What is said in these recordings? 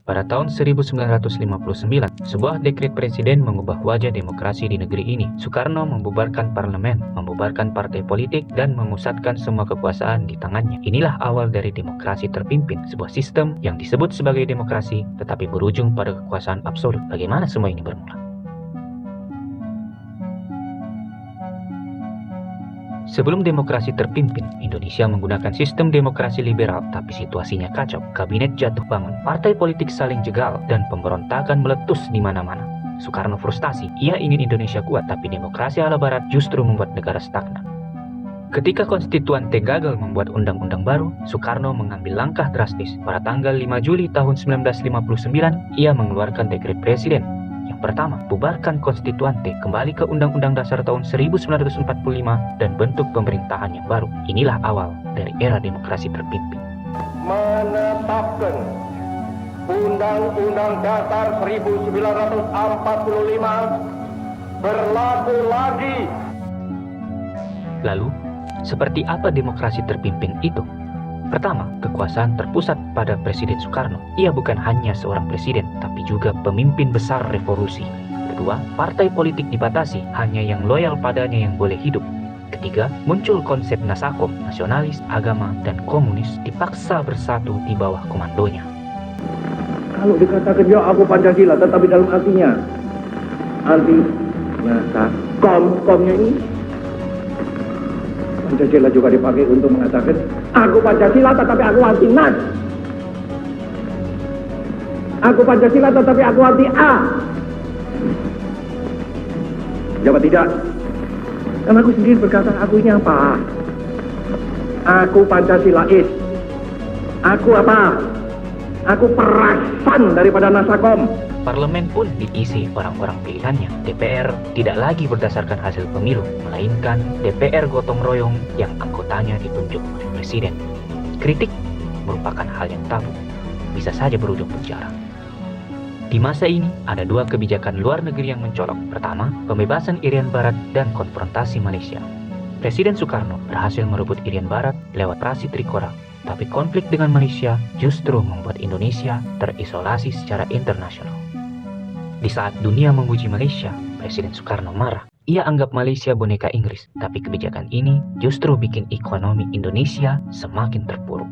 Pada tahun 1959, sebuah dekret presiden mengubah wajah demokrasi di negeri ini. Soekarno membubarkan parlemen, membubarkan partai politik, dan memusatkan semua kekuasaan di tangannya. Inilah awal dari demokrasi terpimpin, sebuah sistem yang disebut sebagai demokrasi, tetapi berujung pada kekuasaan absolut. Bagaimana semua ini bermula? Sebelum demokrasi terpimpin, Indonesia menggunakan sistem demokrasi liberal, tapi situasinya kacau. Kabinet jatuh bangun, partai politik saling jegal, dan pemberontakan meletus di mana-mana. Soekarno frustasi, ia ingin Indonesia kuat, tapi demokrasi ala barat justru membuat negara stagnan. Ketika konstituante gagal membuat undang-undang baru, Soekarno mengambil langkah drastis. Pada tanggal 5 Juli tahun 1959, ia mengeluarkan dekret presiden. Yang pertama, bubarkan konstituante, kembali ke Undang-Undang Dasar tahun 1945 dan bentuk pemerintahan yang baru. Inilah awal dari era demokrasi terpimpin. Menetapkan Undang-Undang Dasar 1945 berlaku lagi. Lalu, seperti apa demokrasi terpimpin itu? Pertama, kekuasaan terpusat pada Presiden Soekarno. Ia bukan hanya seorang presiden, tapi juga pemimpin besar revolusi. Kedua, partai politik dibatasi, hanya yang loyal padanya yang boleh hidup. Ketiga, muncul konsep Nasakom, nasionalis, agama, dan komunis dipaksa bersatu di bawah komandonya. Kalau dikatakan ya aku Pancasila, tetapi dalam artinya anti Nasakom-komnya ini Pancasila juga dipakai untuk mengatakan aku Pancasila tetapi aku anti NAS. Aku Pancasila tetapi aku anti A. Jawab tidak. Karena aku sendiri berkata aku ini apa? Aku Pancasilais. Aku apa? Aku perasan daripada Nasakom. Parlemen pun diisi orang-orang pilihannya. DPR tidak lagi berdasarkan hasil pemilu, melainkan DPR gotong royong yang anggotanya ditunjuk oleh presiden. Kritik merupakan hal yang tabu, bisa saja berujung penjara. Di masa ini, ada dua kebijakan luar negeri yang mencolok. Pertama, pembebasan Irian Barat dan konfrontasi Malaysia. Presiden Soekarno berhasil merebut Irian Barat lewat operasi Trikora, tapi konflik dengan Malaysia justru membuat Indonesia terisolasi secara internasional. Di saat dunia memuji Malaysia, Presiden Soekarno marah. Ia anggap Malaysia boneka Inggris, tapi kebijakan ini justru bikin ekonomi Indonesia semakin terpuruk.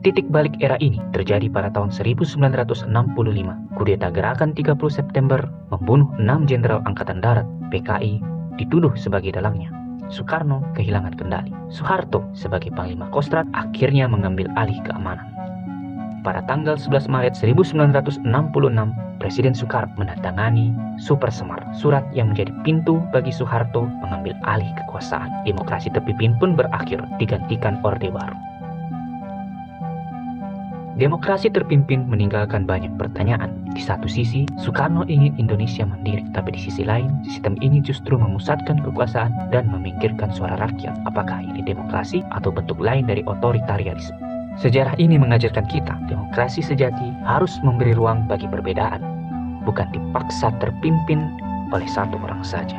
Titik balik era ini terjadi pada tahun 1965. Kudeta Gerakan 30 September membunuh 6 jenderal Angkatan Darat, PKI, dituduh sebagai dalangnya. Soekarno kehilangan kendali. Soeharto sebagai Panglima Kostrad akhirnya mengambil alih keamanan. Pada tanggal 11 Maret 1966, Presiden Soekarno menandatangani Super Semar, surat yang menjadi pintu bagi Soeharto mengambil alih kekuasaan. Demokrasi terpimpin pun berakhir, digantikan Orde Baru. Demokrasi terpimpin meninggalkan banyak pertanyaan. Di satu sisi, Soekarno ingin Indonesia mandiri, tapi di sisi lain, sistem ini justru memusatkan kekuasaan dan memingkirkan suara rakyat. Apakah ini demokrasi atau bentuk lain dari otoritarianisme? Sejarah ini mengajarkan kita, demokrasi sejati harus memberi ruang bagi perbedaan, bukan dipaksa terpimpin oleh satu orang saja.